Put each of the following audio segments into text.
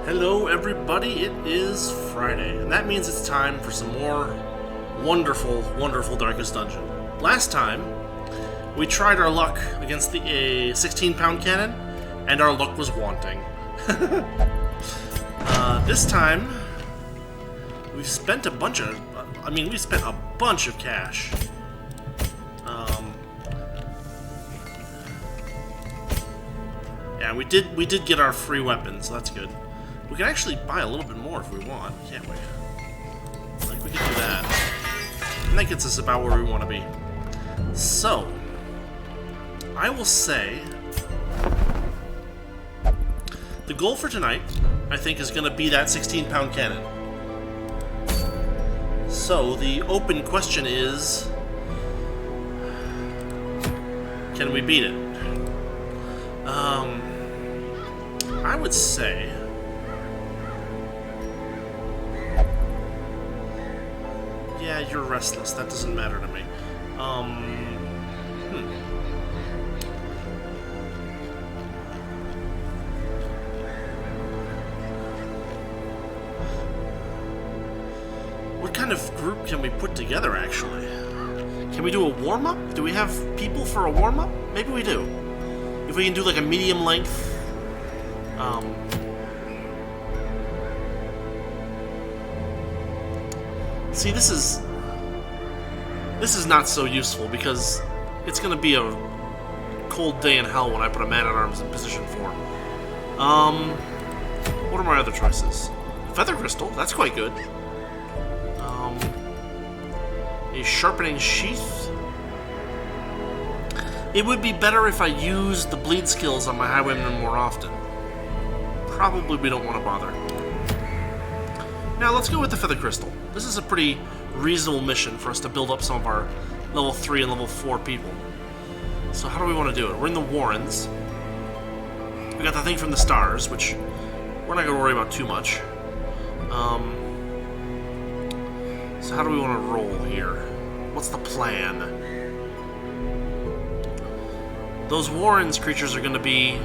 Hello everybody, it is Friday, and that means it's time for some more wonderful, wonderful Darkest Dungeon. Last time, we tried our luck against the 16-pound cannon, and our luck was wanting. This time, we've spent a bunch of... we spent a bunch of cash. Yeah, we did get our free weapons, so that's good. We can actually buy a little bit more if we want, can't we? Like, we can do that. And that gets us about where we want to be. So, I will say... the goal for tonight, I think, is going to be that 16-pound cannon. So, the open question is... can we beat it? I would say... yeah, you're restless. That doesn't matter to me. What kind of group can we put together, actually? Can we do a warm-up? Do we have people for a warm-up? Maybe we do. If we can do like a medium length... see, this is not so useful because it's going to be a cold day in hell when I put a man-at-arms in position 4. What are my other choices? Feather Crystal, that's quite good. A Sharpening Sheath. It would be better if I used the bleed skills on my highwaymen more often. Probably we don't want to bother. Now let's go with the Feather Crystal. This is a pretty reasonable mission for us to build up some of our level 3 and level 4 people. So how do we want to do it? We're in the Warrens. We got the thing from the stars, which we're not going to worry about too much. So how do we want to roll here? What's the plan? Those Warrens creatures are going to be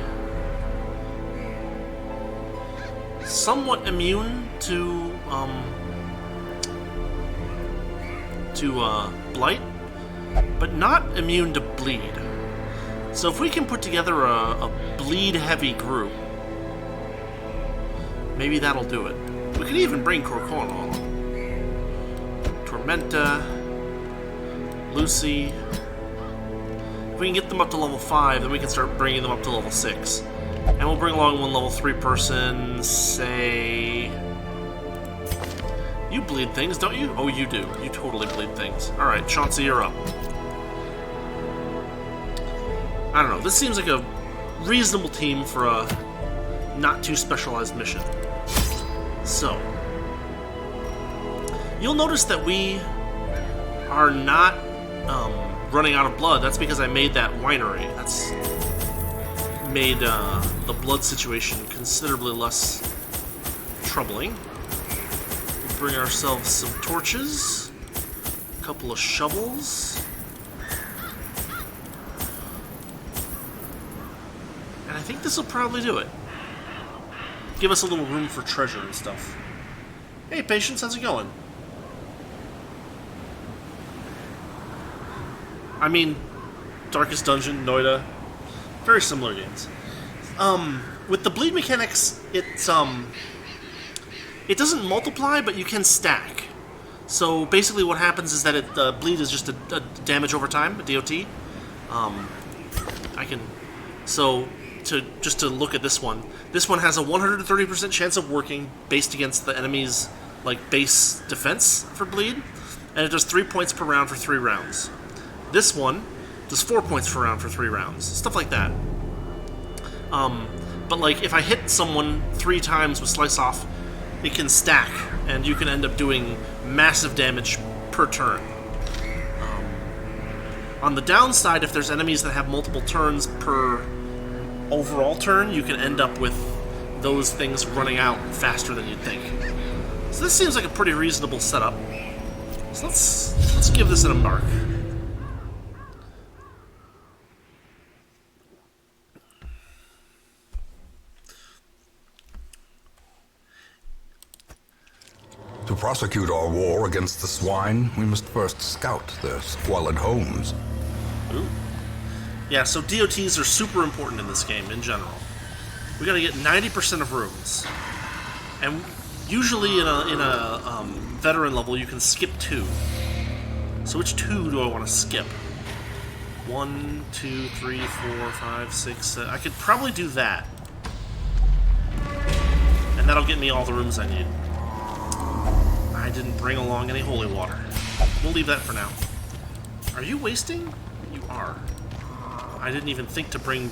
somewhat immune to blight, but not immune to bleed. So if we can put together a bleed-heavy group, maybe that'll do it. We could even bring Corcona along. Tormenta, Lucy. If we can get them up to level 5, then we can start bringing them up to level 6. And we'll bring along one level 3 person, say... you bleed things, don't you? Oh, you do. You totally bleed things. Alright, Chauncey, you're up. I don't know. This seems like a reasonable team for a not too specialized mission. So, you'll notice that we are not running out of blood. That's because I made that winery. That's made the blood situation considerably less troubling. We'll bring ourselves some torches, a couple of shovels, and I think this will probably do it. Give us a little room for treasure and stuff. Hey, Patience, how's it going? I mean, Darkest Dungeon, Noida, very similar games. With the bleed mechanics, it doesn't multiply, but you can stack. So basically what happens is that bleed is just a damage over time, a DOT. Just to look at this one has a 130% chance of working based against the enemy's base defense for bleed, and it does 3 points per round for 3 rounds. This one does 4 points per round for 3 rounds, stuff like that. But if I hit someone 3 times with Slice Off, it can stack, and you can end up doing massive damage per turn. On the downside, if there's enemies that have multiple turns per overall turn, you can end up with those things running out faster than you'd think. So this seems like a pretty reasonable setup. So let's give this an embark. To prosecute our war against the swine, we must first scout their squalid homes. Ooh. Yeah, so DOTs are super important in this game in general. We gotta get 90% of rooms. And usually in a veteran level, you can skip 2. So which 2 do I want to skip? 1, 2, 3, 4, 5, 6, 7. I could probably do that. And that'll get me all the rooms I need. I didn't bring along any holy water. We'll leave that for now. Are you wasting? You are. I didn't even think to bring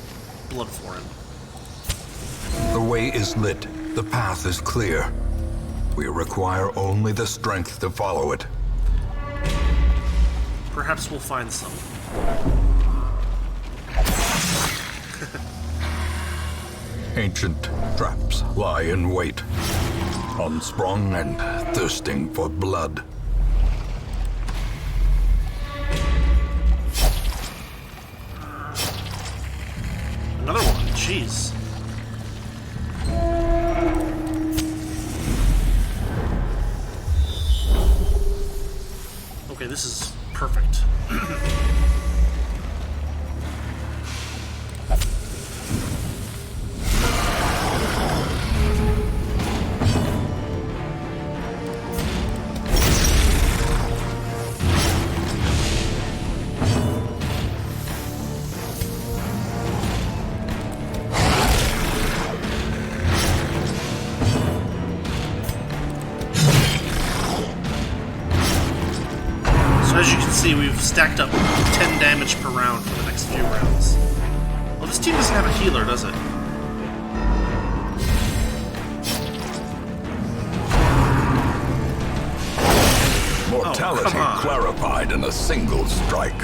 blood for him. The way is lit. The path is clear. We require only the strength to follow it. Perhaps we'll find some. Ancient traps lie in wait, unsprung and thirsting for blood. Another one, jeez. Okay, this is perfect. As you can see, we've stacked up 10 damage per round for the next few rounds. Well, this team doesn't have a healer, does it? Mortality clarified in a single strike.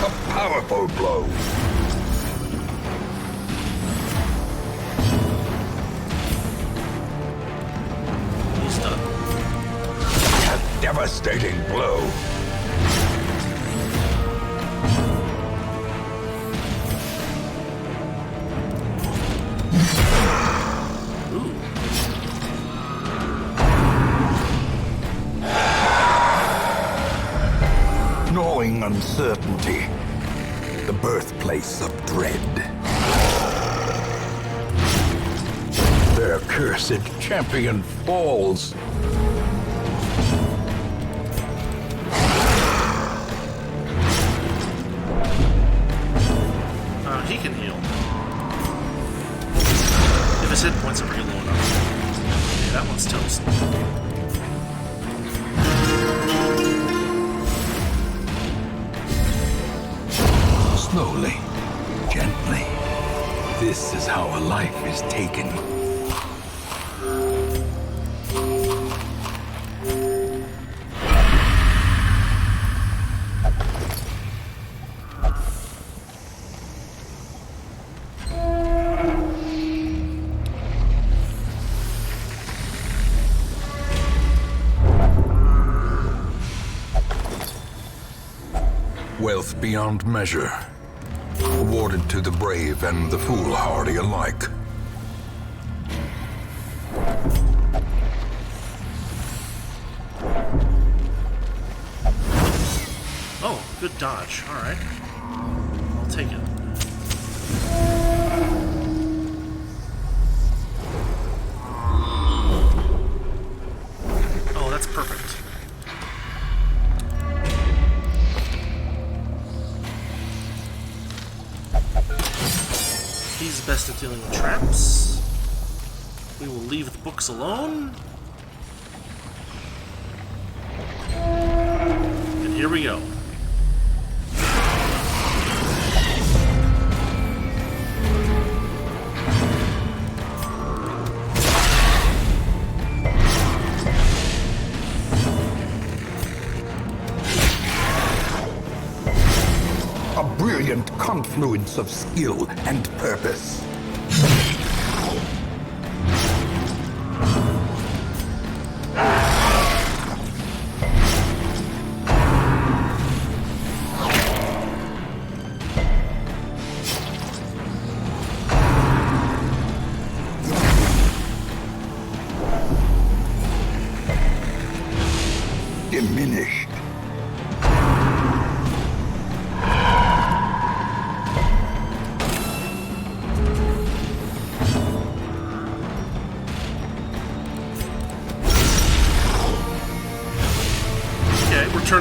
A powerful blow. Devastating blow. Gnawing uncertainty, the birthplace of dread. Their cursed champion falls. He can heal. If his hit points ever get low enough. Okay, that one's toast. Slowly, gently. This is how a life is taken. Wealth beyond measure, awarded to the brave and the foolhardy alike. Oh, good dodge. All right. I'll take it. Oh, that's perfect. He's best at dealing with traps. We will leave the books alone. And here we go. A brilliant confluence of skill and purpose.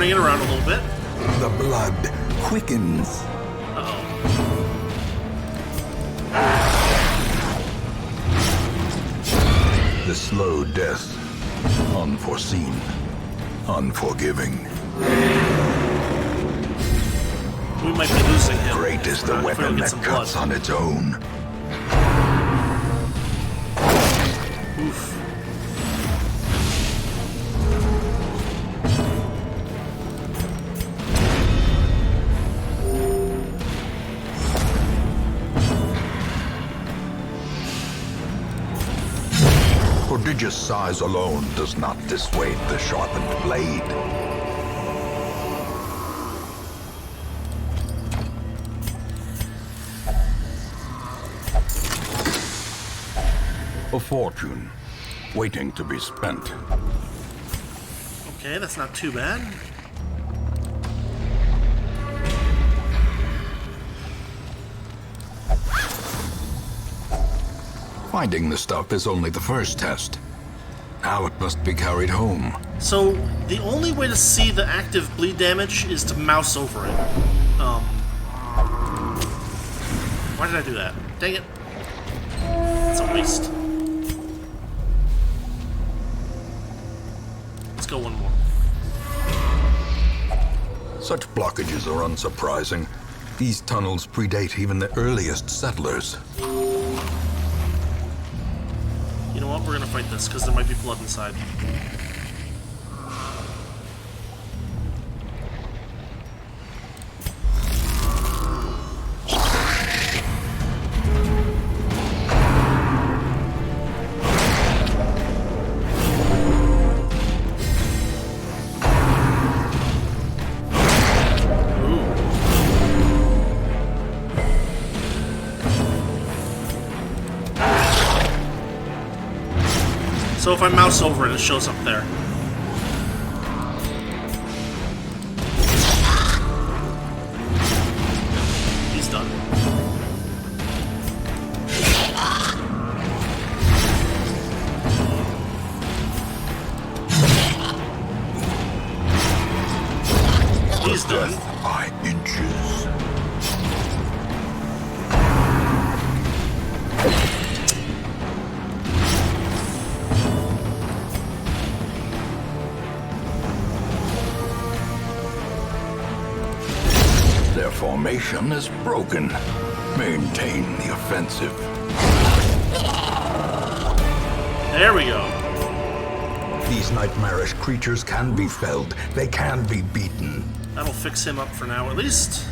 turning it around a little bit. The blood quickens. Uh-oh. The slow death. Unforeseen. Unforgiving. We might be losing him. Great is the weapon that cuts on its own. Oof. Prodigious size alone does not dissuade the sharpened blade. A fortune, waiting to be spent. Okay, that's not too bad. Finding the stuff is only the first test. Now it must be carried home. So, the only way to see the active bleed damage is to mouse over it. Why did I do that? Dang it. It's a waste. Let's go one more. Such blockages are unsurprising. These tunnels predate even the earliest settlers. You know what? We're gonna fight this, because there might be blood inside. So if I mouse over it, it shows up there. He's done. He's done. Death by inches. Their formation is broken. Maintain the offensive. There we go. These nightmarish creatures can be felled. They can be beaten. That'll fix him up for now, at least.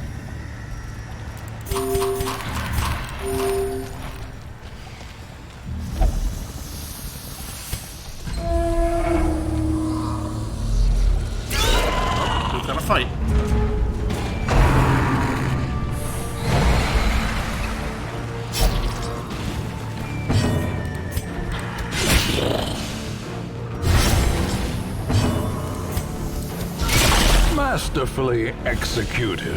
We've got a fight. Masterfully executed.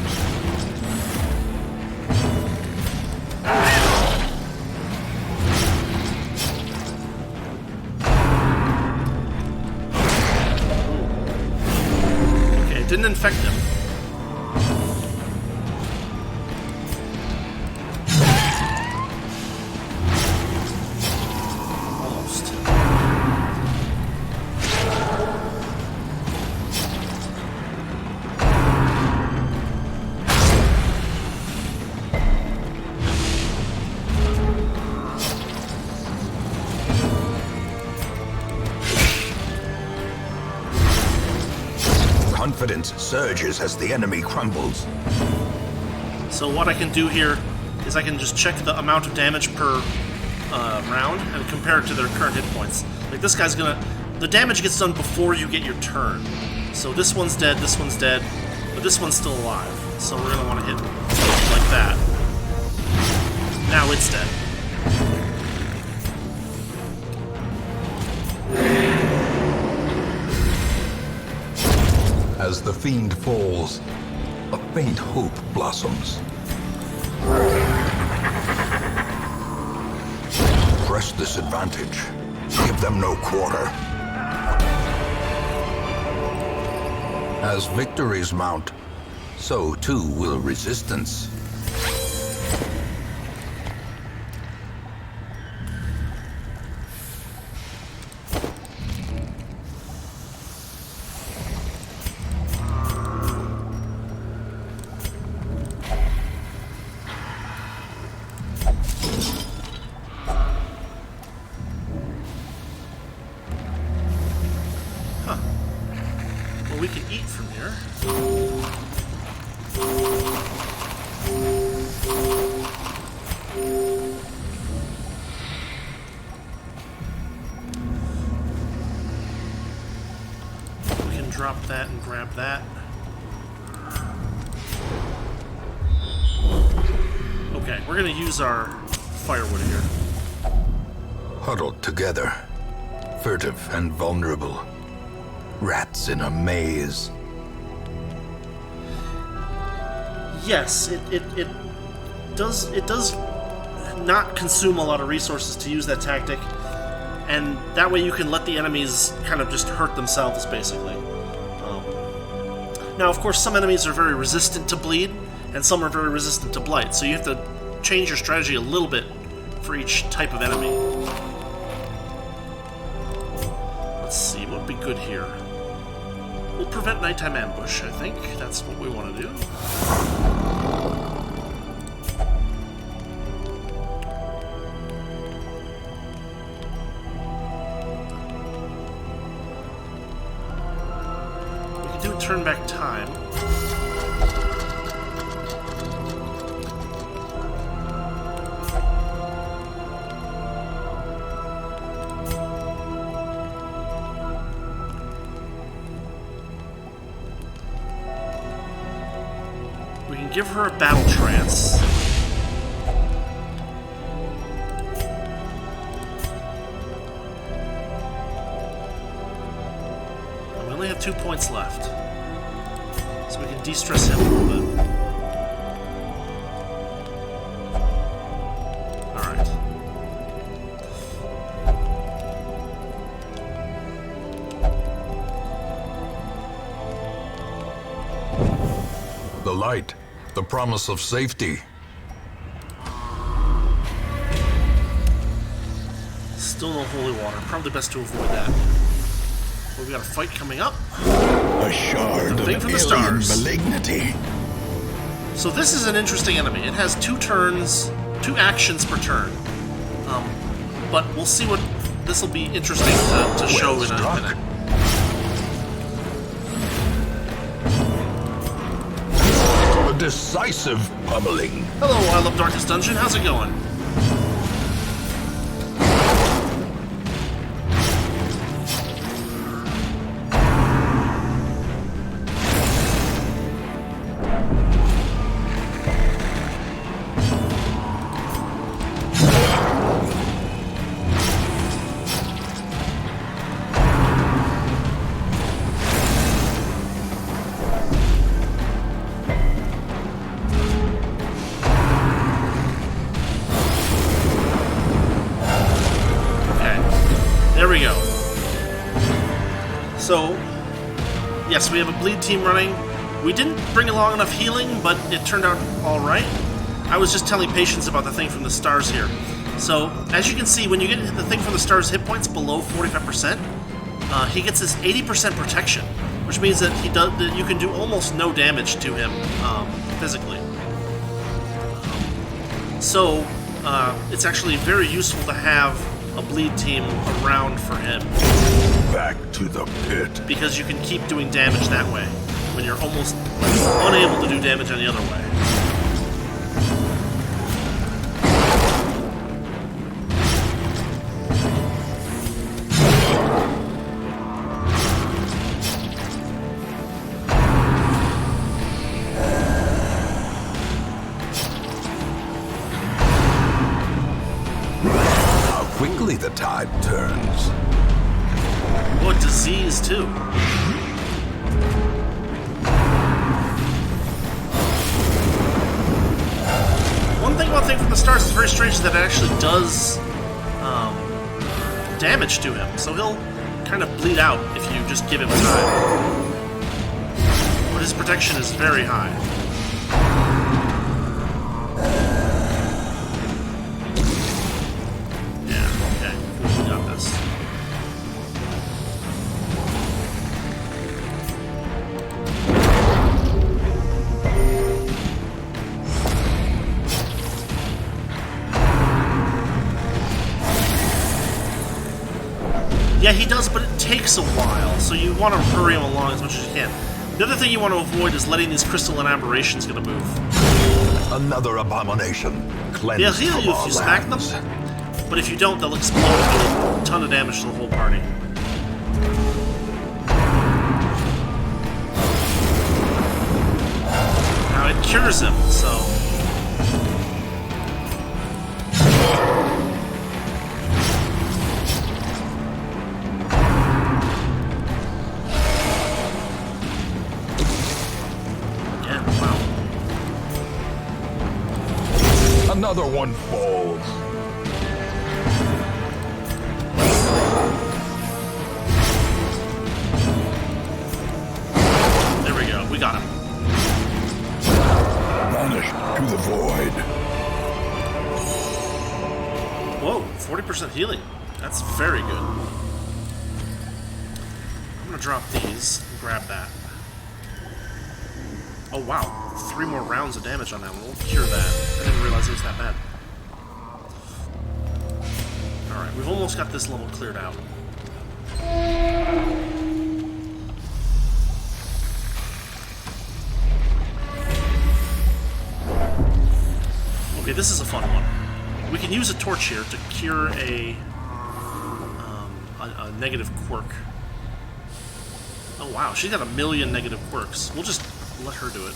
Okay, it didn't infect him. Almost. Confidence surges as the enemy crumbles. So what I can do here is I can just check the amount of damage per round and compare it to their current hit points. Like this guy's gonna... The damage gets done before you get your turn. So this one's dead, but this one's still alive. So we're gonna want to hit like that. Now it's dead. As the fiend falls, a faint hope blossoms. Press this advantage. Give them no quarter. As victories mount, so too will resistance. Well, we can eat from here. We can drop that and grab that. Okay, we're gonna use our firewood here. Huddled together, furtive and vulnerable. Rats in a maze. Yes, it does not consume a lot of resources to use that tactic, and that way you can let the enemies kind of just hurt themselves, basically. Now, of course, some enemies are very resistant to bleed, and some are very resistant to blight, so you have to change your strategy a little bit for each type of enemy. Let's see, what would be good here? We'll prevent nighttime ambush, I think. That's what we want to do. We can do turn back time. Give her a battle trance. And we only have 2 points left. So we can de-stress him a little bit. Alright. The light. The promise of safety. Still no holy water. Probably best to avoid that. Well, we got a fight coming up. A shard of from the alien stars. malignity. So this is an interesting enemy. It has 2 turns, 2 actions per turn. But we'll see what... This will be interesting to show in a minute. Decisive pummeling. Hello, I Love Darkest Dungeon. How's it going? There we go. So, yes, we have a bleed team running. We didn't bring along enough healing, but it turned out alright. I was just telling Patience about the thing from the stars here. So, as you can see, when you get the thing from the stars hit points below 45%, he gets this 80% protection, which means that you can do almost no damage to him physically. So, it's actually very useful to have a bleed team around for him. Back to the pit. Because you can keep doing damage that way, when you're almost unable to do damage any other way. Quickly the tide turns. What disease, too. One thing about Thing from the Stars is very strange is that it actually does damage to him, so he'll kind of bleed out if you just give him time. his protection is very high. Yeah, okay. We got this. Yeah, he does, but it takes a while, so you want to hurry him along as much as you can. The other thing you want to avoid is letting these crystalline aberrations get a move. Another abomination. Cleansed They'll heal from you if our you smack them, lands. but if you don't, they'll explode and do a ton of damage to the whole party. Now, it cures him, so... Another one falls. There we go. We got him. Vanished to the void. Whoa, 40% healing. That's very good. I'm gonna drop these and grab that. Oh wow, 3 more rounds of damage on that one. We'll cure that. I didn't realize it was that bad. Alright, we've almost got this level cleared out. Okay, this is a fun one. We can use a torch here to cure a negative quirk. Oh wow, she's got 1,000,000 negative quirks. We'll just let her do it.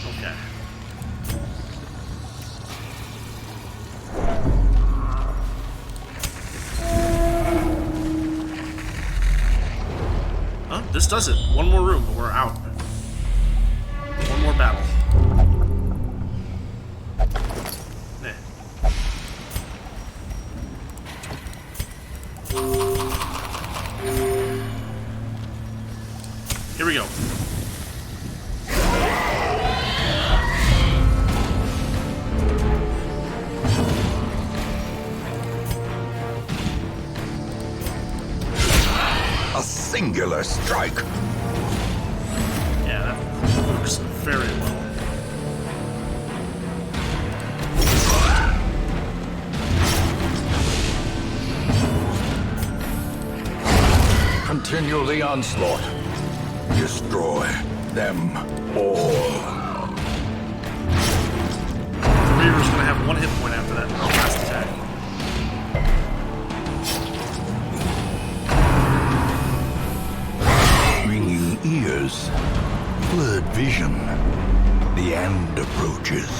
Okay. Oh, this does it. One more room, but we're out. One more battle. Here we go. A singular strike. Yeah, that works very well. Continue the onslaught. Destroy them all. The Reaver's gonna have 1 hit point after that last attack. Ringing ears. Blurred vision. The end approaches.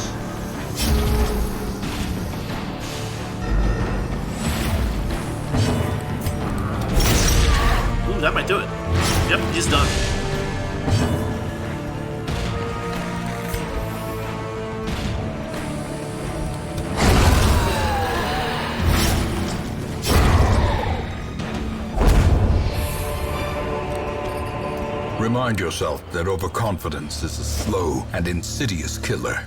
Ooh, that might do it. Yep, he's done. Remind yourself that overconfidence is a slow and insidious killer.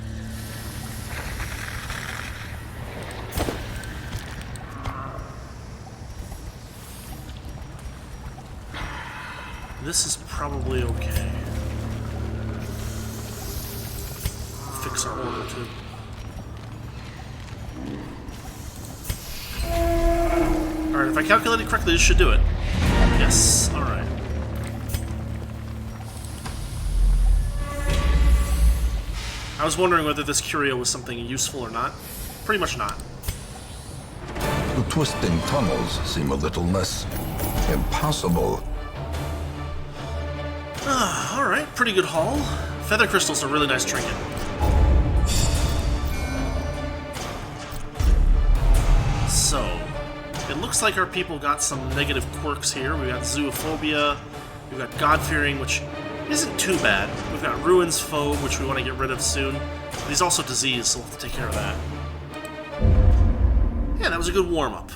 This is probably okay. Fix our order too. Alright, if I calculated correctly, this should do it. Yes, alright. I was wondering whether this curio was something useful or not. Pretty much not. The twisting tunnels seem a little less impossible. Alright, pretty good haul. Feather crystal's a really nice trinket. So, it looks like our people got some negative quirks here. We got zoophobia, we've got God-fearing, which isn't too bad. We've got Ruin's Phobe, which we want to get rid of soon. But he's also diseased, so we'll have to take care of that. Yeah, that was a good warm-up.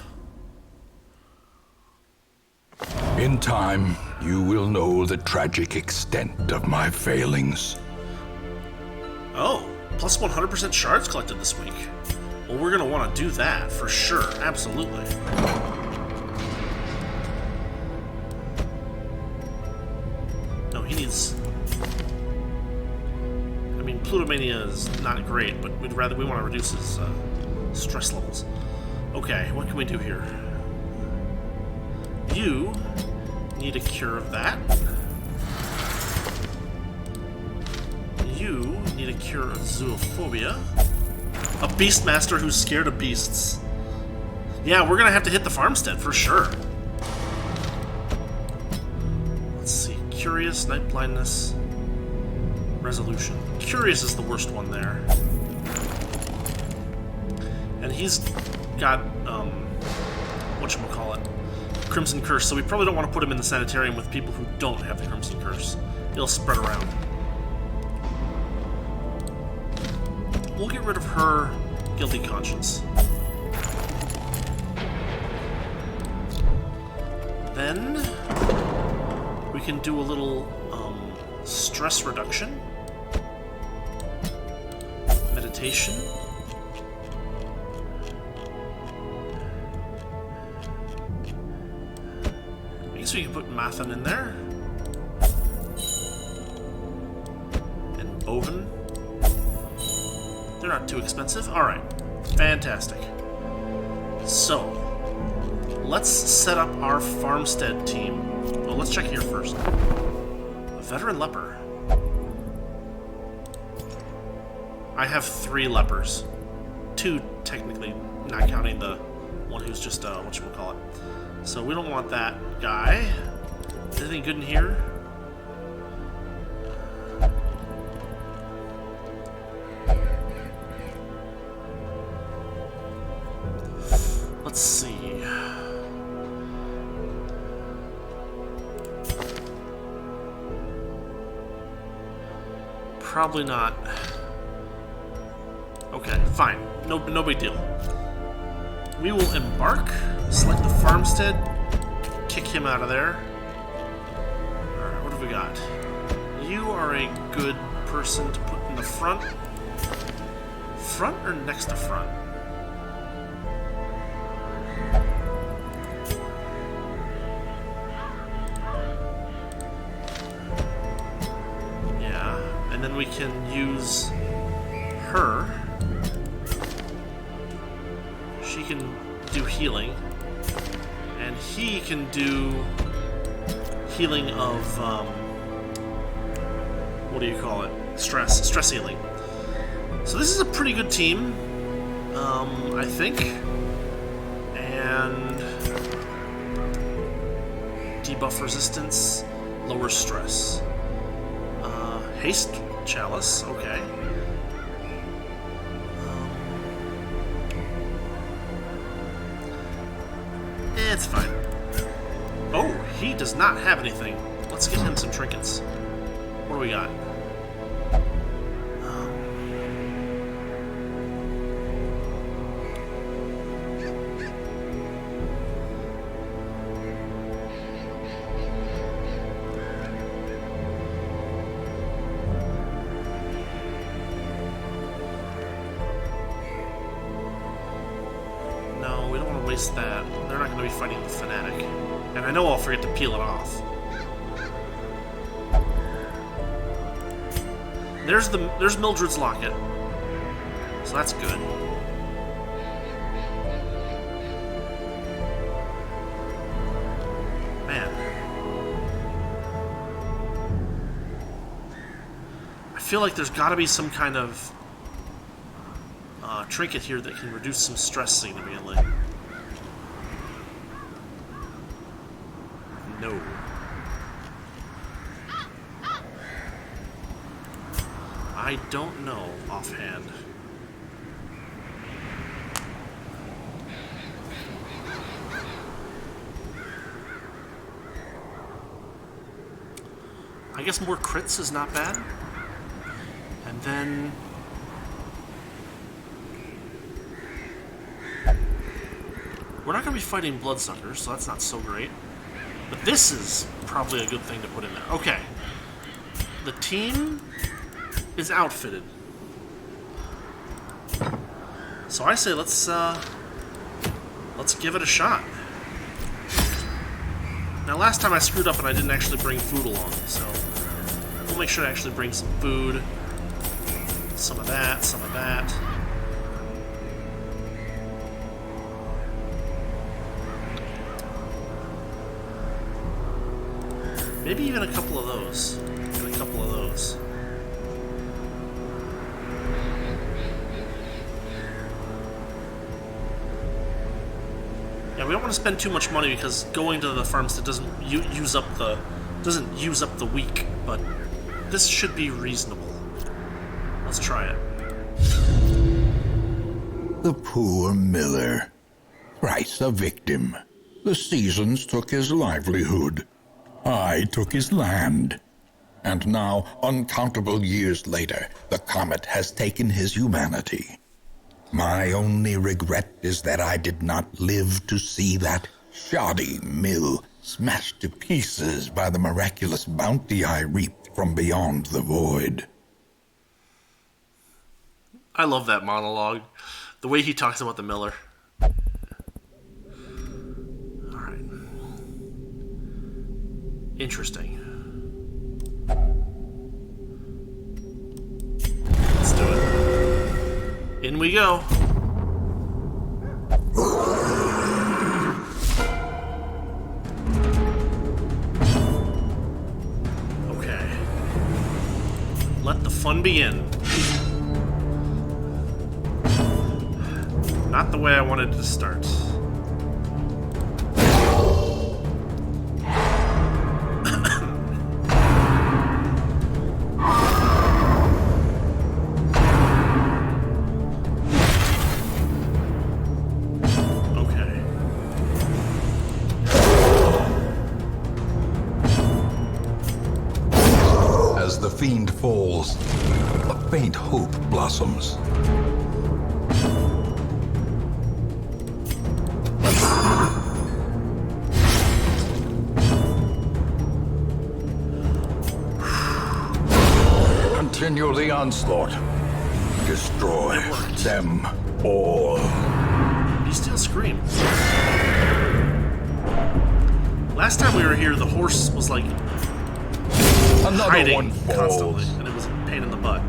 In time, you will know the tragic extent of my failings. Oh, plus 100% shards collected this week. Well, we're going to want to do that for sure. Absolutely. No, he needs... I mean, Plutomania is not great, but we want to reduce his stress levels. Okay, what can we do here? You need a cure of that. You need a cure of zoophobia. A beastmaster who's scared of beasts. Yeah, we're gonna have to hit the farmstead for sure. Let's see. Curious, night blindness, resolution. Curious is the worst one there. And he's got, whatchamacallit, Crimson Curse, so we probably don't want to put him in the sanitarium with people who don't have the Crimson Curse. It'll spread around. We'll get rid of her guilty conscience. Then we can do a little stress reduction, meditation. I guess we can put Mathan in there, and Boven. They're not too expensive. Alright. Fantastic. So, let's set up our Farmstead team. Well, let's check here first. A veteran leper. I have 3 lepers. 2, technically, not counting the one who's just, whatchamacallit. So we don't want that guy. Anything good in here? Let's see. Probably not. Okay, fine. No big deal. We will embark, select the farmstead, kick him out of there. Alright, what have we got? You are a good person to put in the front. Front or next to front? And then we can use her. She can do healing. And he can do healing of, what do you call it? Stress healing. So this is a pretty good team, I think. And debuff resistance, lower stress. Haste chalice, okay. It's fine. Oh, he does not have anything. Let's get him some trinkets. What do we got? That they're not going to be fighting the fanatic, and I know I'll forget to peel it off. There's Mildred's locket, so that's good. Man, I feel like there's got to be some kind of trinket here that can reduce some stress significantly. No. I don't know offhand. I guess more crits is not bad. And then... we're not going to be fighting bloodsuckers, so that's not so great. But this is probably a good thing to put in there. Okay. The team is outfitted. So I say let's give it a shot. Now last time I screwed up and I didn't actually bring food along, so we'll make sure to actually bring some food. Some of that, some of that. Maybe even a couple of those. And a couple of those. Yeah, we don't want to spend too much money because going to the farmstead doesn't use up the week, but this should be reasonable. Let's try it. The poor miller. Thrice a victim. The seasons took his livelihood. I took his land. And now, uncountable years later, the comet has taken his humanity. My only regret is that I did not live to see that shoddy mill smashed to pieces by the miraculous bounty I reaped from beyond the void. I love that monologue. The way he talks about the miller. Alright. Interesting. Let's do it. In we go. Okay. Let the fun begin. Not the way I wanted to start. As the fiend falls, a faint hope blossoms. Continue the onslaught. Destroy them all. He still screams. Last time we were here, the horse was like Another hiding one falls. constantly, and it was a pain in the butt.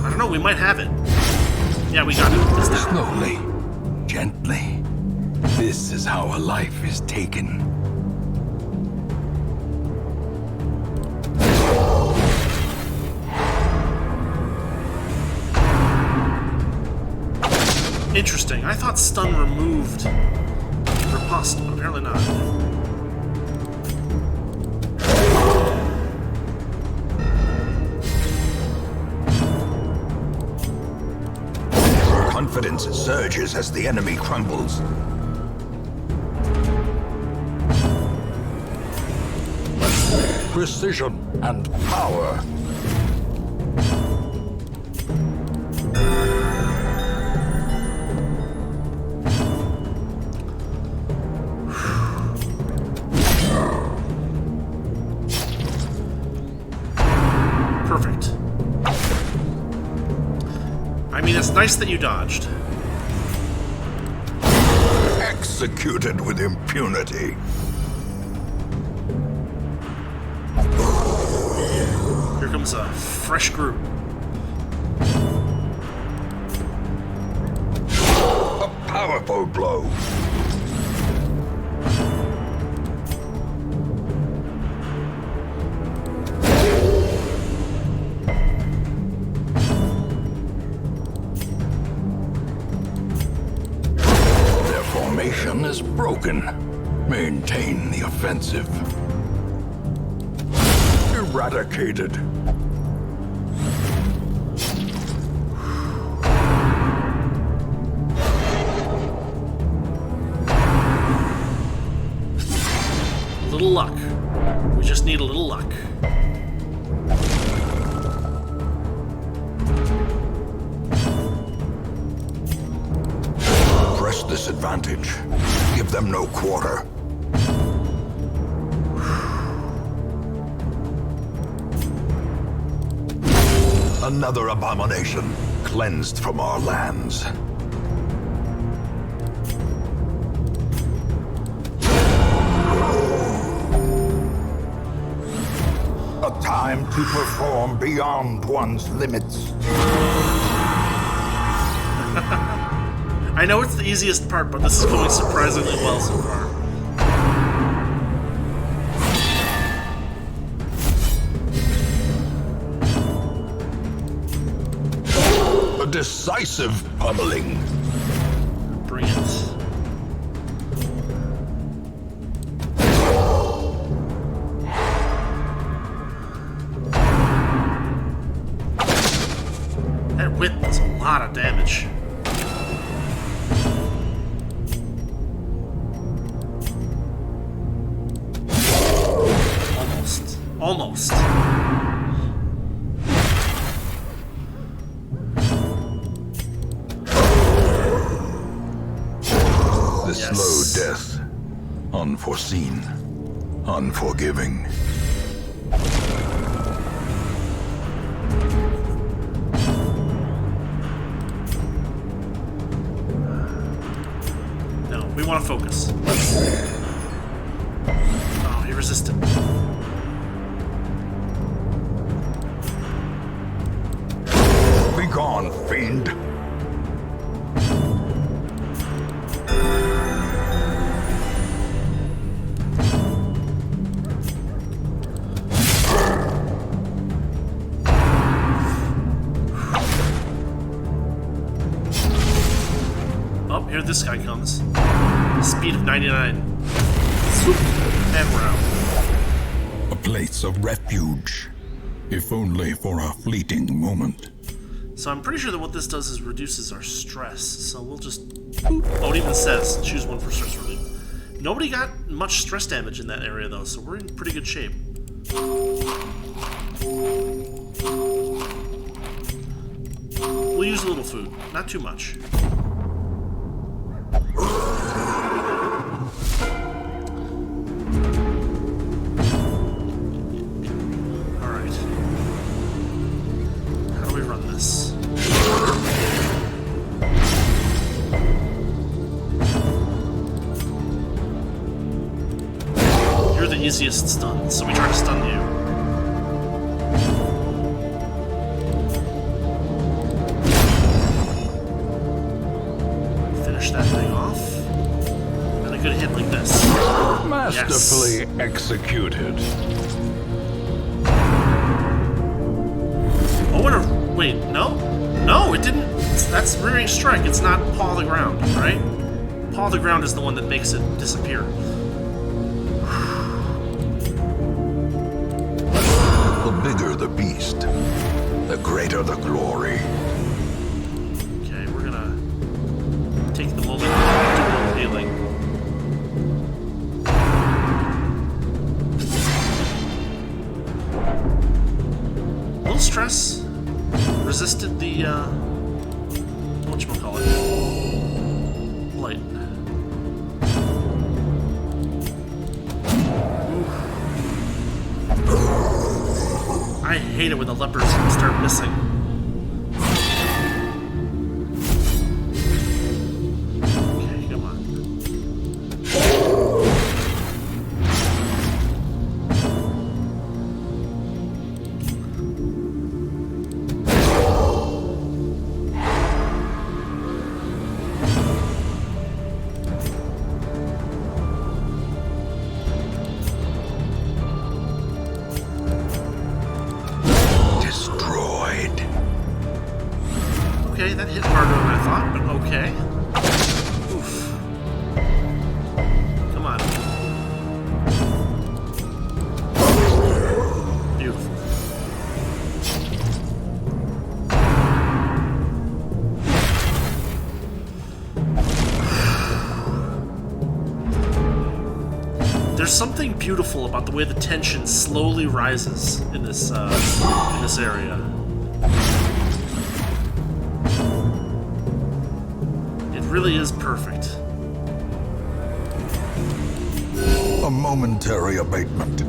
I don't know, we might have it. Yeah, we got it this time. Slowly, gently. This is how a life is taken. Interesting. I thought stun removed riposte, but apparently not. Confidence surges as the enemy crumbles. Precision and power. Perfect. I mean, it's nice that you dodged. Executed with impunity. Here comes a fresh group. A powerful blow. Their formation is broken. Maintain the offensive. Eradicated. little luck. We just need a little luck. Press this advantage. Give them no quarter. Another abomination cleansed from our lands. A time to perform beyond one's limits. I know it's the easiest part, but this is going surprisingly well so far. A decisive pummeling. Bring it. That whip does a lot of damage. Almost. The slow death. Unforeseen. Unforgiving. No, we want to focus. Oh, he resisted. Begone, fiend. Oh, here this guy comes. Speed of 99. Swoop. And we're out. A place of refuge, if only for a fleeting moment. So I'm pretty sure that what this does is reduces our stress. So we'll just... Oh, it even says choose one for stress relief. Nobody got much stress damage in that area though, so we're in pretty good shape. We'll use a little food, not too much. Alright. How do we run this? You're the easiest stun, so we try to stun you. Finish that thing off. And a good hit like this. Masterfully executed. Oh, and a... Wait, no? No, it didn't... That's Rearing Strike. It's not Paw the Ground, right? Paw the Ground is the one that makes it disappear. The bigger the beast, the greater the glory. Okay, we're gonna take the moment to do a little healing. Little stress resisted the whatchamacallit? Light. I hate it when the lepers start missing. Okay, come on. Destroyed. Okay, that hit harder than I thought, but okay. Oof. Come on. Beautiful. There's something beautiful about the way the tension slowly rises in this area. It really is perfect. A momentary abatement.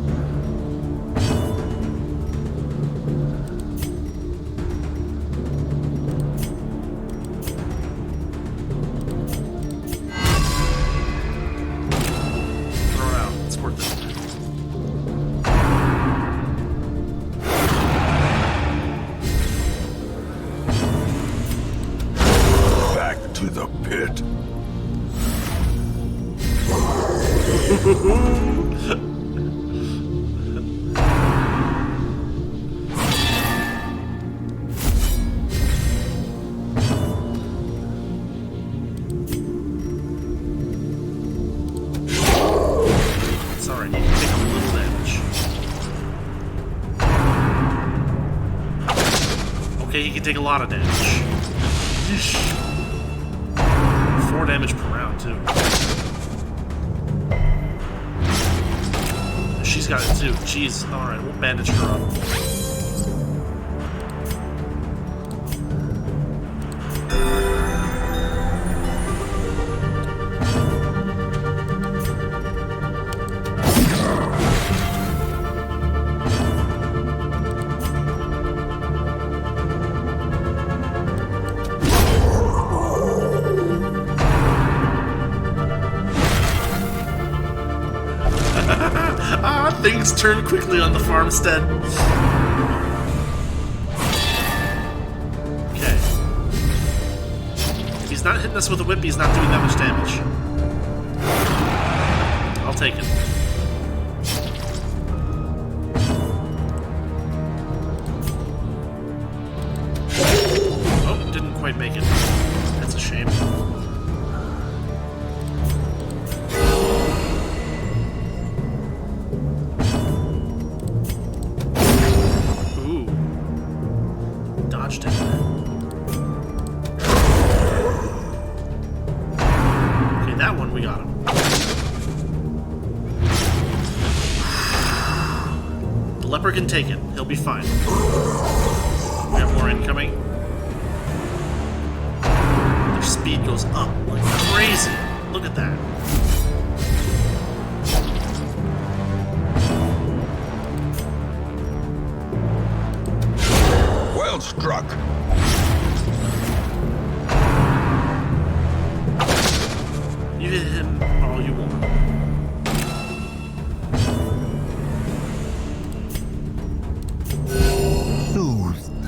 Throw it out. It's worth it. Back to the pit. It's alright, you can take a little damage. Okay, he can take a lot of damage. Yeesh. 4 damage per round, too. She's got it, too. Jeez. Alright, we'll bandage her up. Things turn quickly on the farmstead. Okay. If he's not hitting us with a whip, he's not doing that much damage. I'll take it. Oh, didn't quite make it. That's a shame. Dodged it. Okay, that one we got him. The leper can take it. He'll be fine. We have more incoming. Their speed goes up like crazy. Look at that. Well struck. You hit him all you want. Soothed.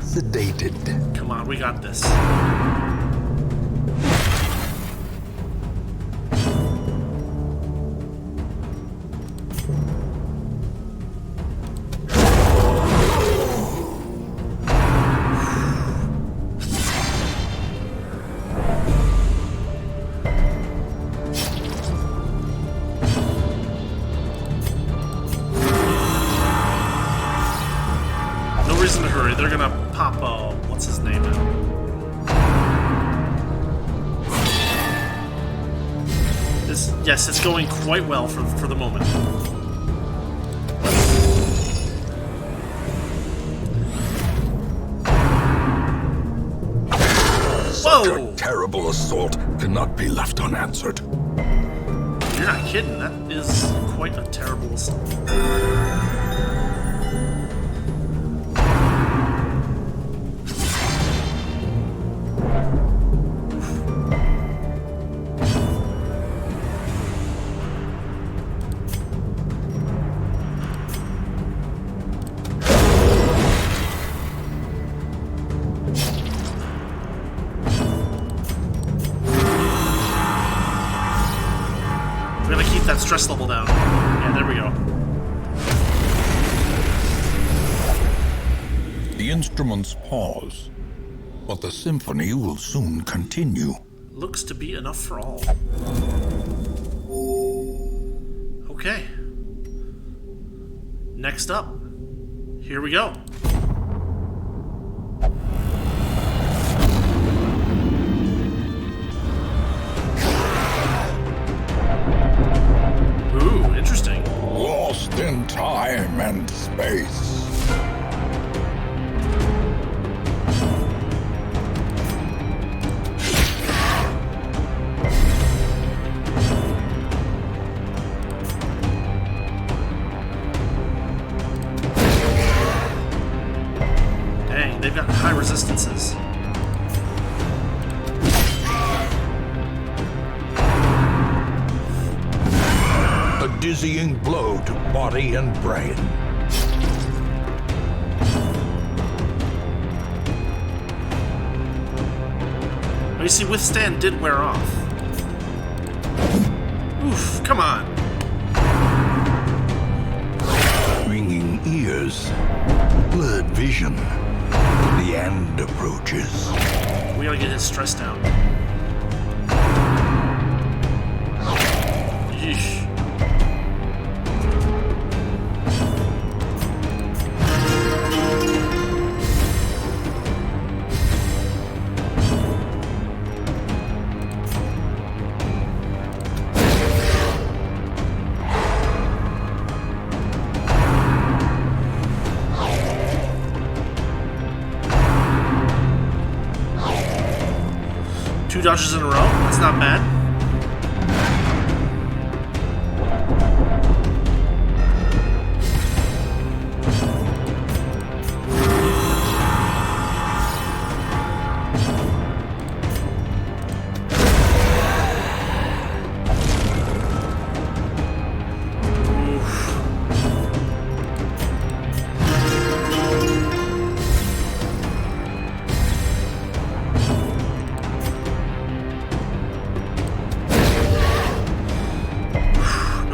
Sedated. Come on, we got this. Reason to hurry. They're gonna pop, what's his name now? Yes, it's going quite well for the moment. Such Whoa! a terrible assault cannot be left unanswered. You're not kidding. That is quite a terrible assault. We're gonna keep that stress level down. Yeah, there we go. The instruments pause, but the symphony will soon continue. Looks to be enough for all. Okay. Next up. Here we go. and space. Dang, they've got high resistances. A dizzying blow to body and brain. Oh, you see, withstand did wear off. Oof, come on. Ringing ears, blurred vision. The end approaches. We gotta get his stress down. Yeesh. Two dodges in a row? That's not bad.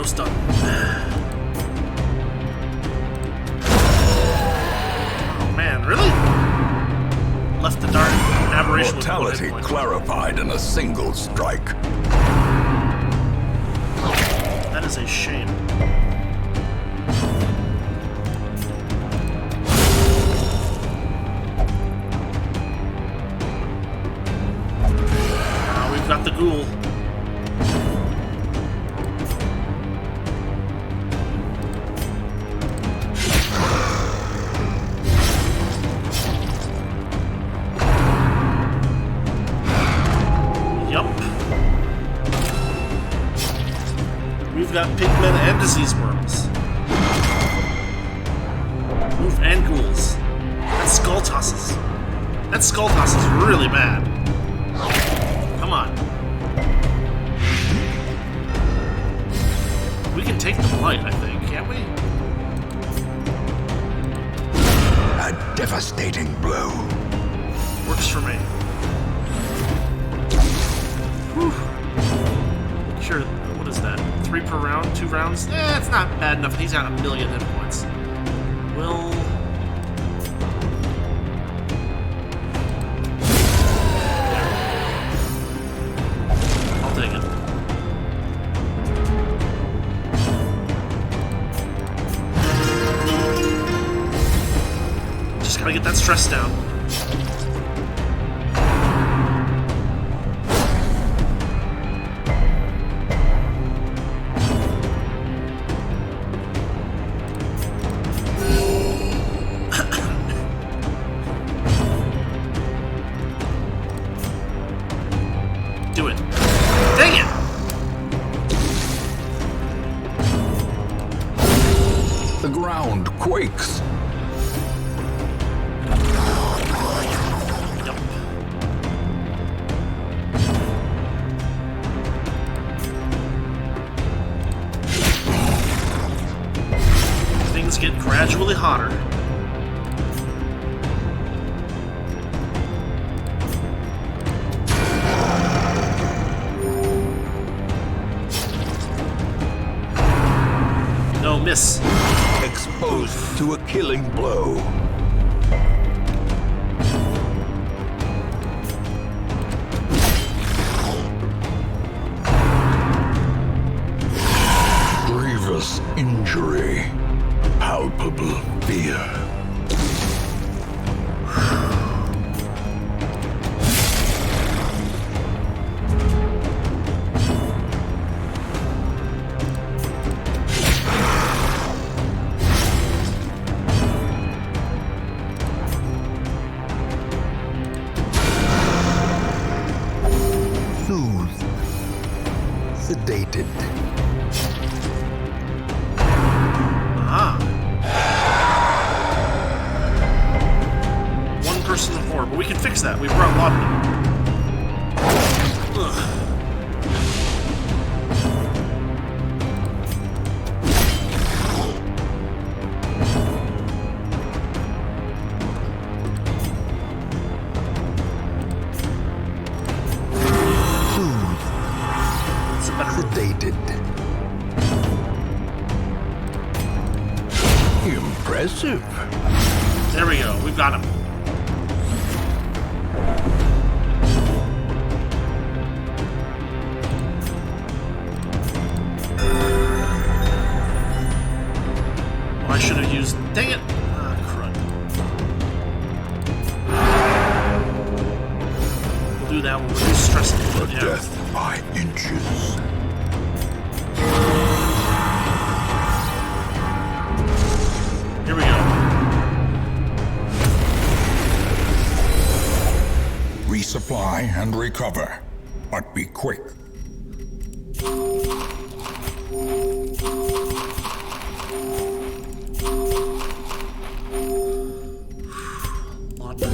Stun. Oh man, really? Left the dark aberration with Mortality clarified in a single strike. That is a shame. We've got the ghoul. We've got pigmen and disease worms. Oof, and ghouls. That skull tosses. That skull toss is really bad. Come on. We can take the blight, I think, can't we? A devastating blow. Works for me. Whew. Sure, what is that? 3 per round? 2 rounds? It's not bad enough. He's got 1,000,000 hit points. We'll... I'll take it. Just gotta get that stress down. Do it. Dang it! The ground quakes. Yep. Things get gradually hotter. No, miss. Exposed to a killing blow. Grievous injury. Palpable fear. that. We brought laudanum. Ugh. Sedated. Impressive. There we go. We've got him. Oh, I should have used... Dang it! Ah, crud. We'll do that. We'll reduce stress a little The bit. death by inches. Here we go. Resupply and recover, but be quick. Laudanum.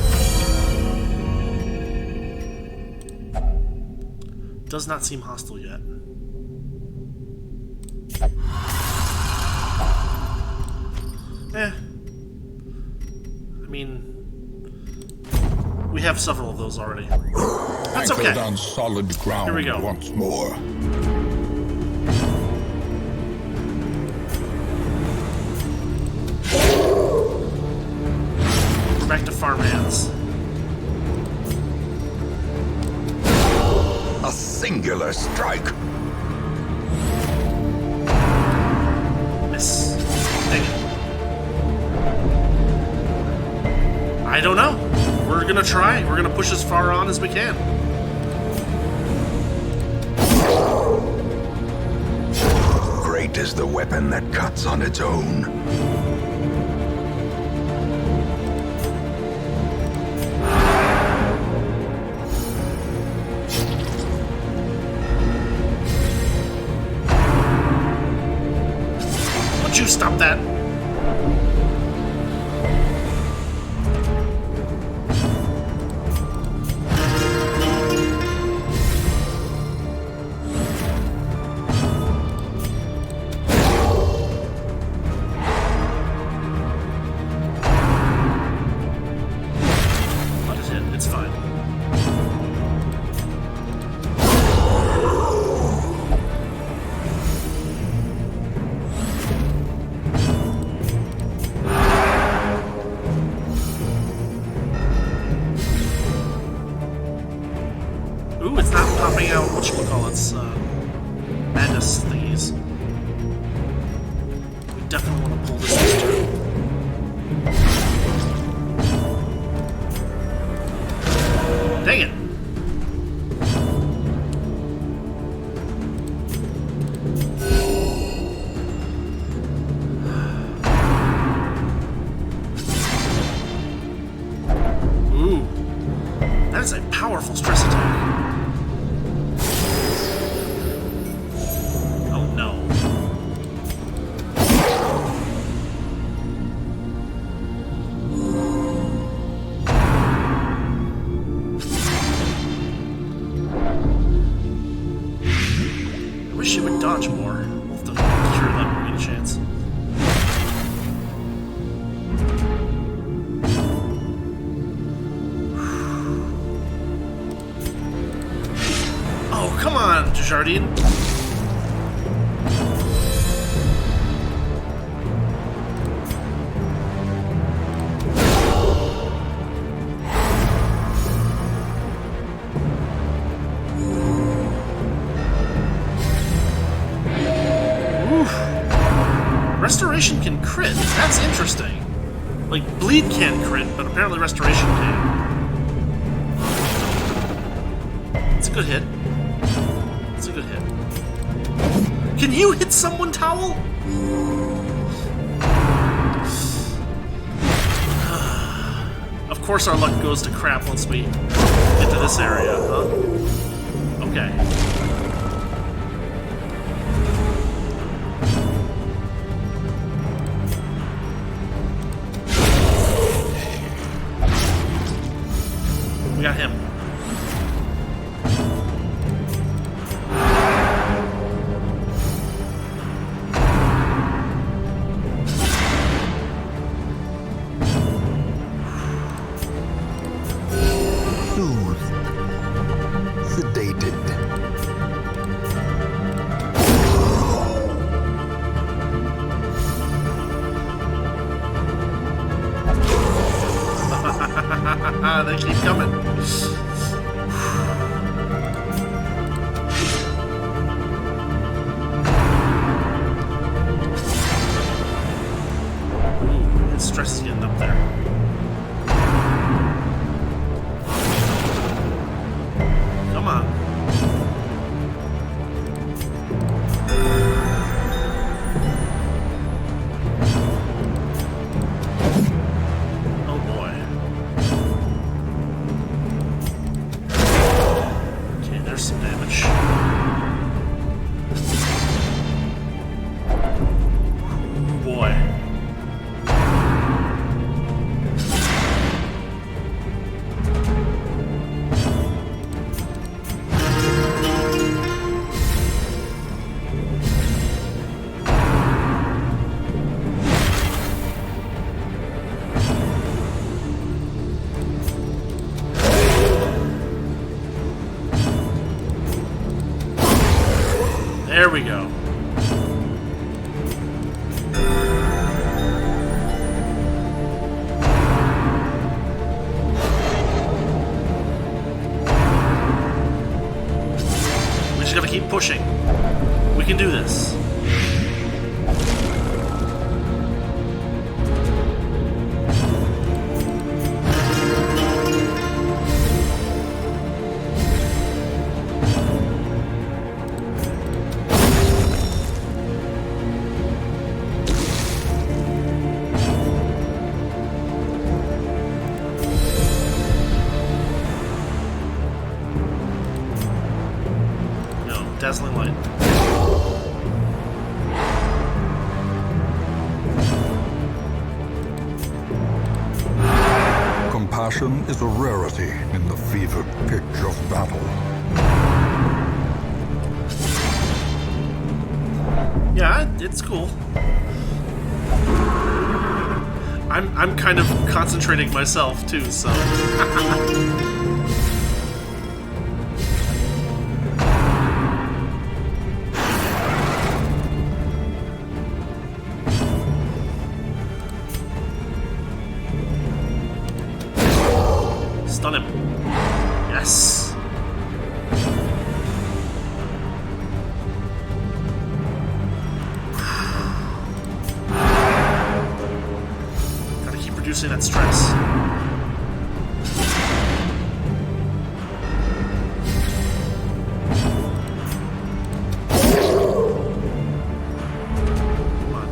Does not seem hostile yet. I mean, we have several of those already. That's Anchored okay. on solid ground Here we go. once more. We're back to farmhands. A singular strike. Miss. Dang it. I don't know. We're gonna try. We're gonna push as far on as we can. Great is the weapon that cuts on its own. Don't you stop that. Let it hit. It's fine. Ooh, it's not popping out whatchamacallits, madness thingies. We definitely want to pull this turn. Dang it! Ooh. That is a powerful stress attack. Oh no. I wish she would dodge more. We'll have to cure that when we get a chance. Oh, come on, Jardine. Restoration can crit. That's interesting. Like, bleed can crit, but apparently restoration can. It's a good hit. It's a good hit. Can you hit someone, Towel? Of course our luck goes to crap once we get to this area, huh? Okay. We got him. Soothed. Sedated. They keep coming. Ooh, his stress is getting up there. Come on. Oh boy. Okay, there's some damage. Oh boy. There we go. We just gotta keep pushing. We can do this. Dazzling light. Compassion is a rarity in the fevered pitch of battle. Yeah, it's cool. I'm kind of concentrating myself too, so. Stun him. Yes. Gotta keep reducing that stress. Come on.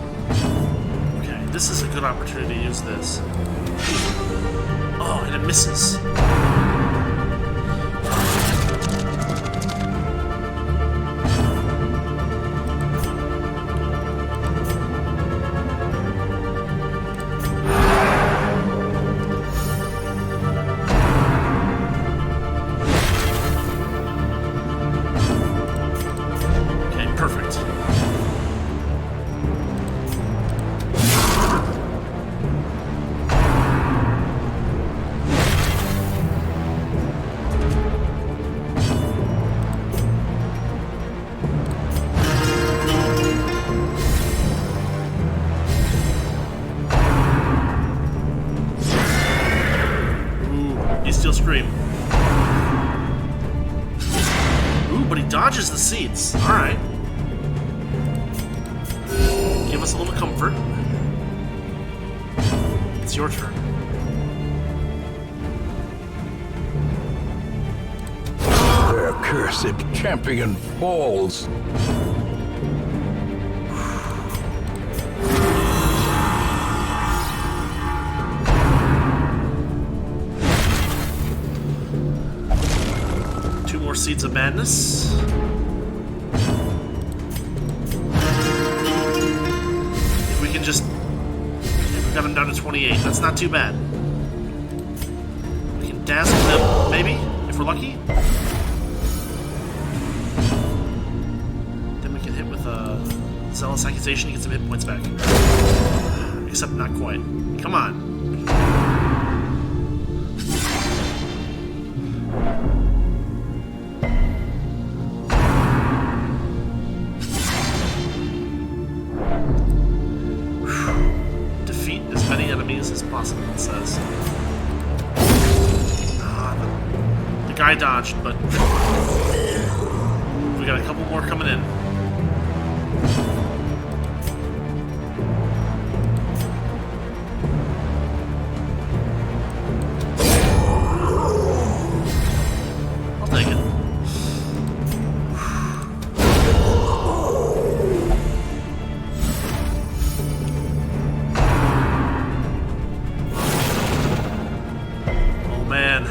Okay, this is a good opportunity to use this. Oh, and it misses. Okay, perfect. He still scream. Ooh, but he dodges the seeds. Alright. Give us a little comfort. It's your turn. Their cursed champion falls. Two more seeds of madness. If we can just... We've got him down to 28. That's not too bad. We can dazzle them, maybe, if we're lucky. Then we can hit with a zealous accusation and get some hit points back. Except not quite. Come on. Defeat as many enemies as possible, it says. The guy dodged, but we got a couple more coming in. I'll take it. Oh man.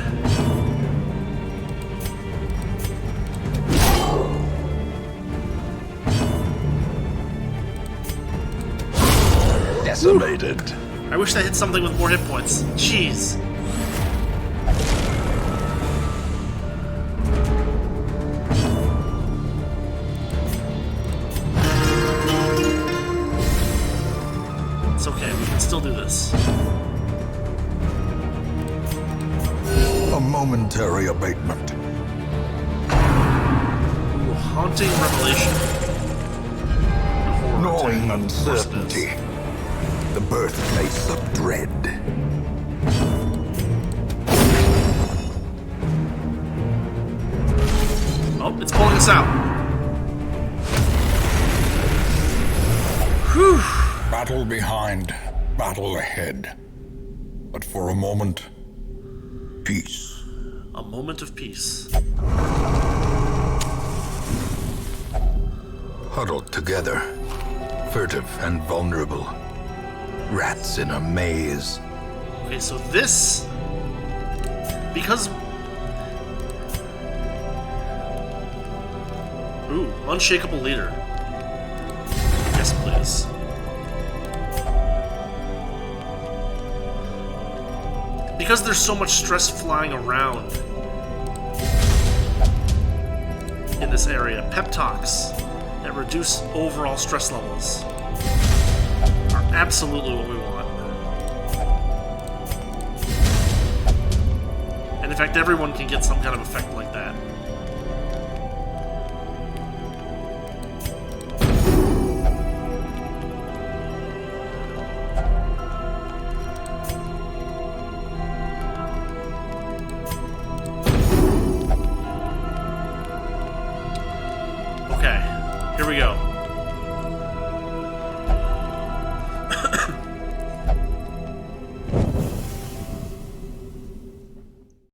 Decimated. I wish I hit something with more hit points. Jeez. It's okay, we can still do this. A momentary abatement. Ooh, haunting revelation. Horror Gnawing attack. Of course it is. uncertainty. The birthplace of dread. Oh, it's pulling us out. Whew. Battle behind, battle ahead. But for a moment, peace. A moment of peace. Huddled together, furtive and vulnerable. Rats in a maze. Okay, so this... Because... Ooh, unshakable leader. Yes, please. Because there's so much stress flying around in this area, pep talks that reduce overall stress levels are absolutely what we want. And in fact, everyone can get some kind of effect like that.